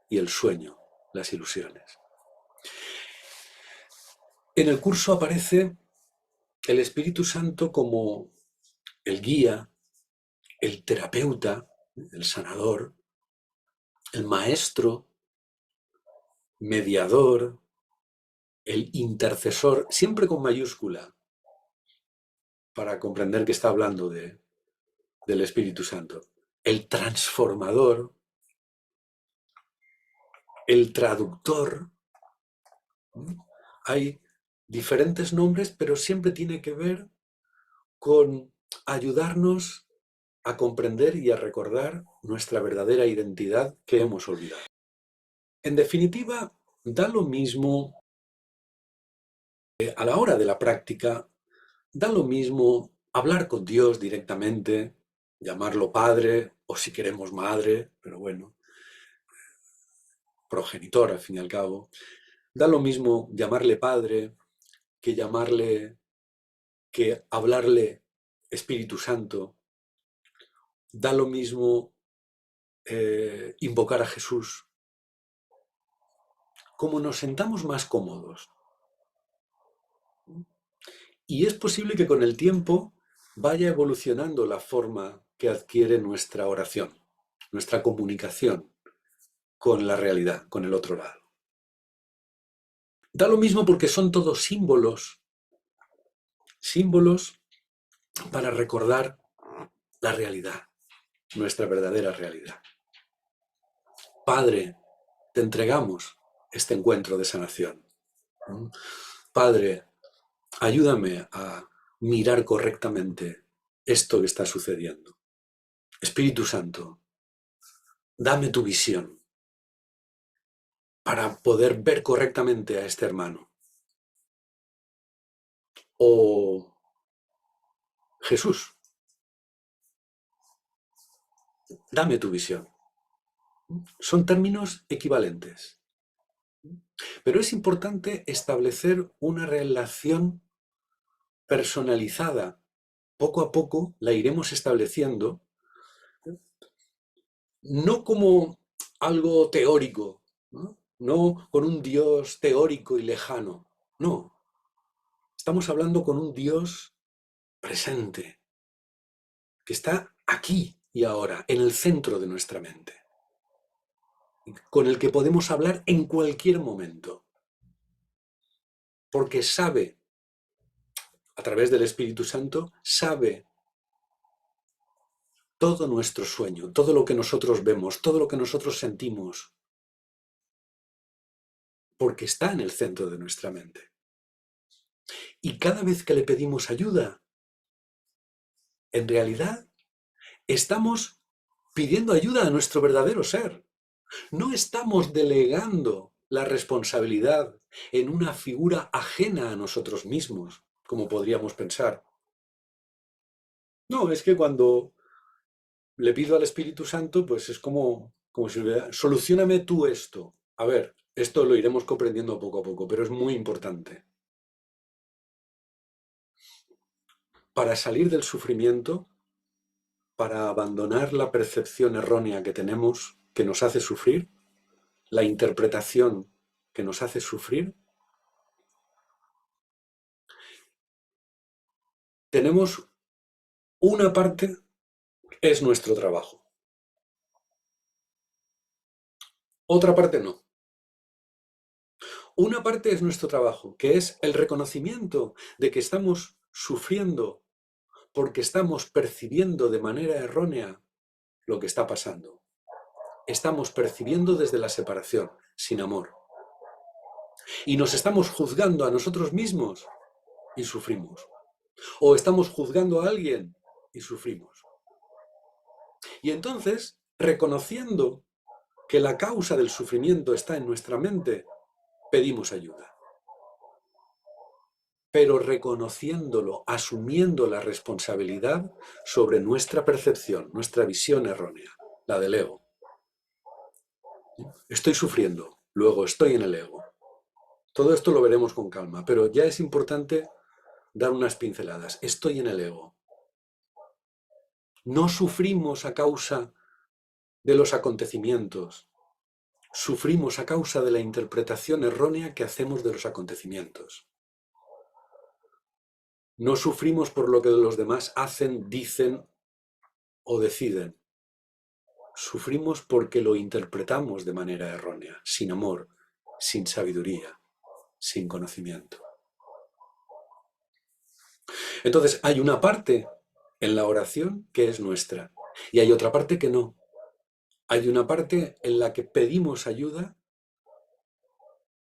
y el sueño, las ilusiones. En el curso aparece el Espíritu Santo como el guía, el terapeuta, el sanador, el maestro, mediador, el intercesor, siempre con mayúscula, para comprender que está hablando del Espíritu Santo. El transformador, el traductor. Hay diferentes nombres, pero siempre tiene que ver con ayudarnos a comprender y a recordar nuestra verdadera identidad que hemos olvidado. En definitiva, da lo mismo a la hora de la práctica, da lo mismo hablar con Dios directamente, llamarlo Padre, o si queremos Madre, pero bueno, progenitor al fin y al cabo. Da lo mismo llamarle Padre que hablarle Espíritu Santo. Da lo mismo invocar a Jesús. Como nos sentamos más cómodos. Y es posible que con el tiempo vaya evolucionando la forma que adquiere nuestra oración, nuestra comunicación con la realidad, con el otro lado. Da lo mismo porque son todos símbolos para recordar la realidad, nuestra verdadera realidad. Padre, te entregamos este encuentro de sanación. Padre, ayúdame a mirar correctamente esto que está sucediendo. Espíritu Santo, dame tu visión para poder ver correctamente a este hermano. O Jesús, dame tu visión. Son términos equivalentes. Pero es importante establecer una relación personalizada. Poco a poco la iremos estableciendo, no como algo teórico, no con un Dios teórico y lejano. No, estamos hablando con un Dios presente, que está aquí y ahora, en el centro de nuestra mente, con el que podemos hablar en cualquier momento, porque sabe, a través del Espíritu Santo, sabe todo nuestro sueño, todo lo que nosotros vemos, todo lo que nosotros sentimos, porque está en el centro de nuestra mente. Y cada vez que le pedimos ayuda, en realidad estamos pidiendo ayuda a nuestro verdadero ser. No estamos delegando la responsabilidad en una figura ajena a nosotros mismos, como podríamos pensar. No, es que cuando le pido al Espíritu Santo, pues es como si hubiera, solucióname tú esto. A ver, esto lo iremos comprendiendo poco a poco, pero es muy importante. Para salir del sufrimiento, para abandonar la percepción errónea que tenemos, que nos hace sufrir, la interpretación que nos hace sufrir, tenemos una parte, es nuestro trabajo. Otra parte no. Una parte es nuestro trabajo, que es el reconocimiento de que estamos sufriendo porque estamos percibiendo de manera errónea lo que está pasando. Estamos percibiendo desde la separación, sin amor. Y nos estamos juzgando a nosotros mismos y sufrimos. O estamos juzgando a alguien y sufrimos. Y entonces, reconociendo que la causa del sufrimiento está en nuestra mente, pedimos ayuda. Pero reconociéndolo, asumiendo la responsabilidad sobre nuestra percepción, nuestra visión errónea, la del ego. Estoy sufriendo, luego estoy en el ego. Todo esto lo veremos con calma, pero ya es importante dar unas pinceladas. Estoy en el ego. No sufrimos a causa de los acontecimientos. Sufrimos a causa de la interpretación errónea que hacemos de los acontecimientos. No sufrimos por lo que los demás hacen, dicen o deciden. Sufrimos porque lo interpretamos de manera errónea, sin amor, sin sabiduría, sin conocimiento. Entonces, hay una parte en la oración que es nuestra y hay otra parte que no. Hay una parte en la que pedimos ayuda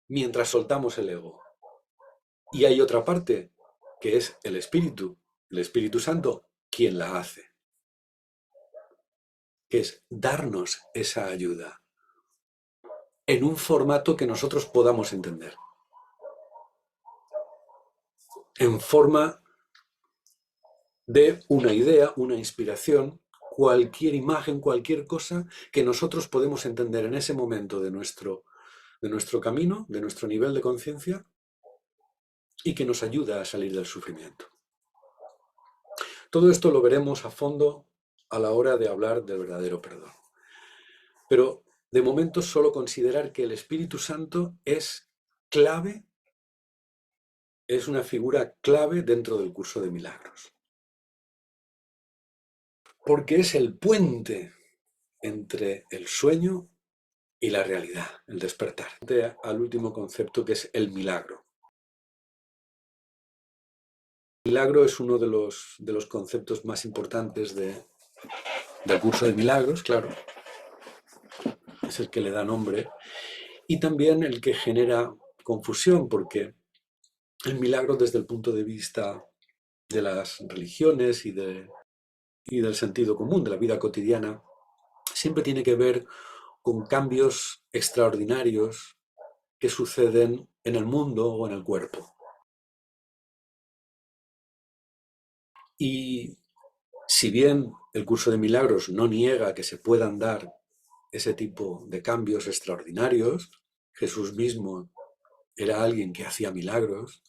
mientras soltamos el ego. Y hay otra parte que es el Espíritu Santo, quien la hace. Que es darnos esa ayuda en un formato que nosotros podamos entender. En forma de una idea, una inspiración, cualquier imagen, cualquier cosa que nosotros podemos entender en ese momento de nuestro camino, de nuestro nivel de conciencia, y que nos ayuda a salir del sufrimiento. Todo esto lo veremos a fondo a la hora de hablar del verdadero perdón. Pero de momento solo considerar que el Espíritu Santo es clave, es una figura clave dentro del curso de milagros. Porque es el puente entre el sueño y la realidad, el despertar. Al último concepto, que es el milagro. El milagro es uno de los conceptos más importantes del curso de milagros, claro. Es el que le da nombre. Y también el que genera confusión, porque el milagro, desde el punto de vista de las religiones y del sentido común, de la vida cotidiana, siempre tiene que ver con cambios extraordinarios que suceden en el mundo o en el cuerpo. Y si bien el curso de milagros no niega que se puedan dar ese tipo de cambios extraordinarios, Jesús mismo era alguien que hacía milagros,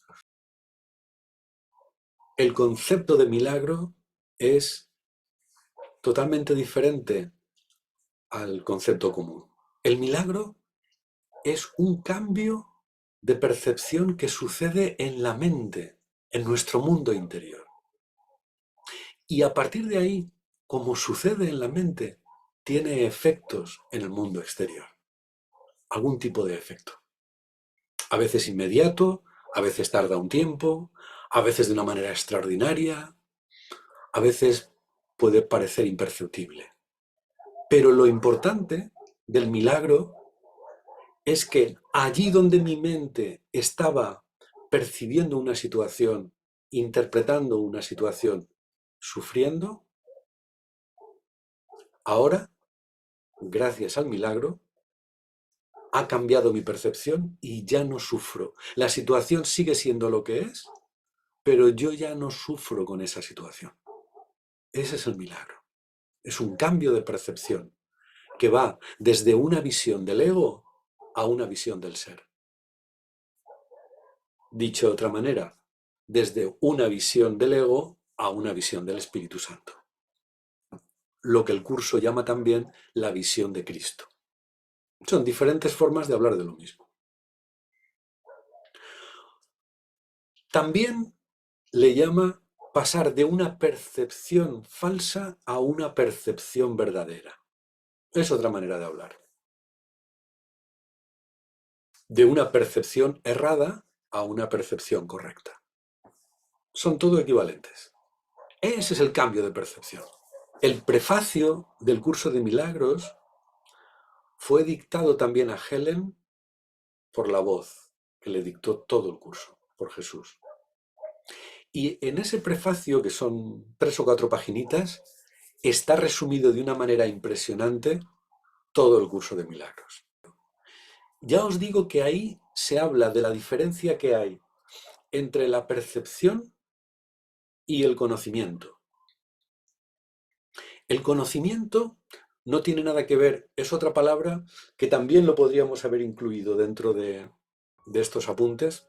el concepto de milagro es totalmente diferente al concepto común. El milagro es un cambio de percepción que sucede en la mente, en nuestro mundo interior. Y a partir de ahí, como sucede en la mente, tiene efectos en el mundo exterior. Algún tipo de efecto. A veces inmediato, a veces tarda un tiempo, a veces de una manera extraordinaria, a veces puede parecer imperceptible. Pero lo importante del milagro es que allí donde mi mente estaba percibiendo una situación, interpretando una situación, sufriendo, ahora, gracias al milagro, ha cambiado mi percepción y ya no sufro. La situación sigue siendo lo que es, pero yo ya no sufro con esa situación. Ese es el milagro. Es un cambio de percepción que va desde una visión del ego a una visión del ser. Dicho de otra manera, desde una visión del ego a una visión del Espíritu Santo. Lo que el curso llama también la visión de Cristo. Son diferentes formas de hablar de lo mismo. También le llama pasar de una percepción falsa a una percepción verdadera. Es otra manera de hablar. De una percepción errada a una percepción correcta. Son todo equivalentes. Ese es el cambio de percepción. El prefacio del curso de milagros fue dictado también a Helen por la voz que le dictó todo el curso, por Jesús. Y en ese prefacio, que son 3 o 4 paginitas, está resumido de una manera impresionante todo el curso de milagros. Ya os digo que ahí se habla de la diferencia que hay entre la percepción y el conocimiento. El conocimiento no tiene nada que ver, es otra palabra que también lo podríamos haber incluido dentro de estos apuntes.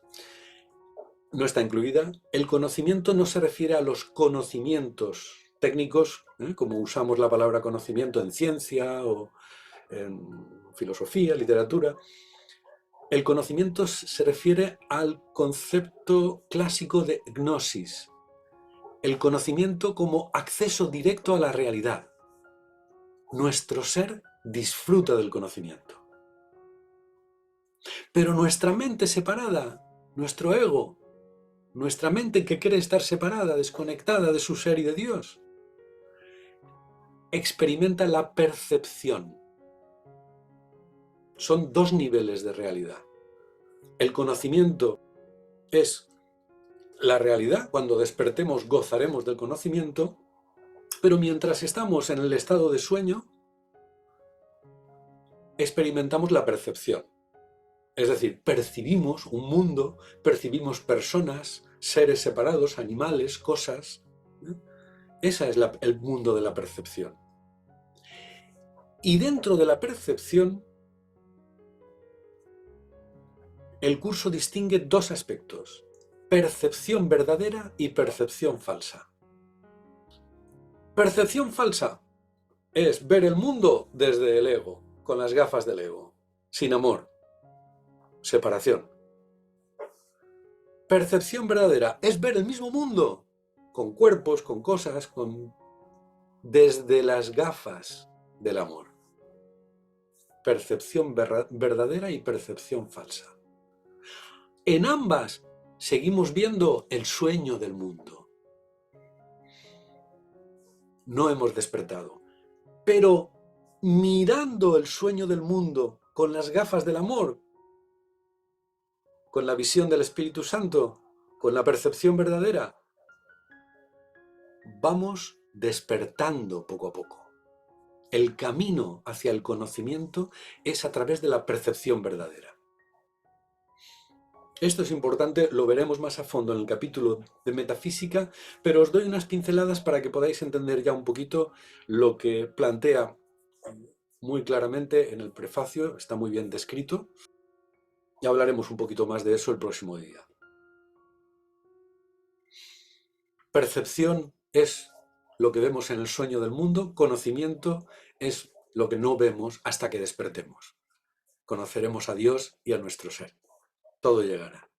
No está incluida. El conocimiento no se refiere a los conocimientos técnicos, como usamos la palabra conocimiento en ciencia o en filosofía, literatura. El conocimiento se refiere al concepto clásico de gnosis, el conocimiento como acceso directo a la realidad. Nuestro ser disfruta del conocimiento. Pero nuestra mente separada, nuestro ego, nuestra mente que cree estar separada, desconectada de su ser y de Dios, experimenta la percepción. Son dos niveles de realidad. El conocimiento es la realidad. Cuando despertemos gozaremos del conocimiento, pero mientras estamos en el estado de sueño, experimentamos la percepción. Es decir, percibimos un mundo, percibimos personas, seres separados, animales, cosas. Ese es el mundo de la percepción. Y dentro de la percepción, el curso distingue dos aspectos: percepción verdadera y percepción falsa. Percepción falsa es ver el mundo desde el ego, con las gafas del ego, sin amor, separación. Percepción verdadera es ver el mismo mundo, con cuerpos, con cosas, desde las gafas del amor. Percepción verdadera y percepción falsa. En ambas seguimos viendo el sueño del mundo. No hemos despertado. Pero mirando el sueño del mundo con las gafas del amor, con la visión del Espíritu Santo, con la percepción verdadera, vamos despertando poco a poco. El camino hacia el conocimiento es a través de la percepción verdadera. Esto es importante, lo veremos más a fondo en el capítulo de metafísica, pero os doy unas pinceladas para que podáis entender ya un poquito lo que plantea muy claramente en el prefacio, está muy bien descrito, y hablaremos un poquito más de eso el próximo día. Percepción es lo que vemos en el sueño del mundo, conocimiento es lo que no vemos hasta que despertemos. Conoceremos a Dios y a nuestro ser. Todo llegará.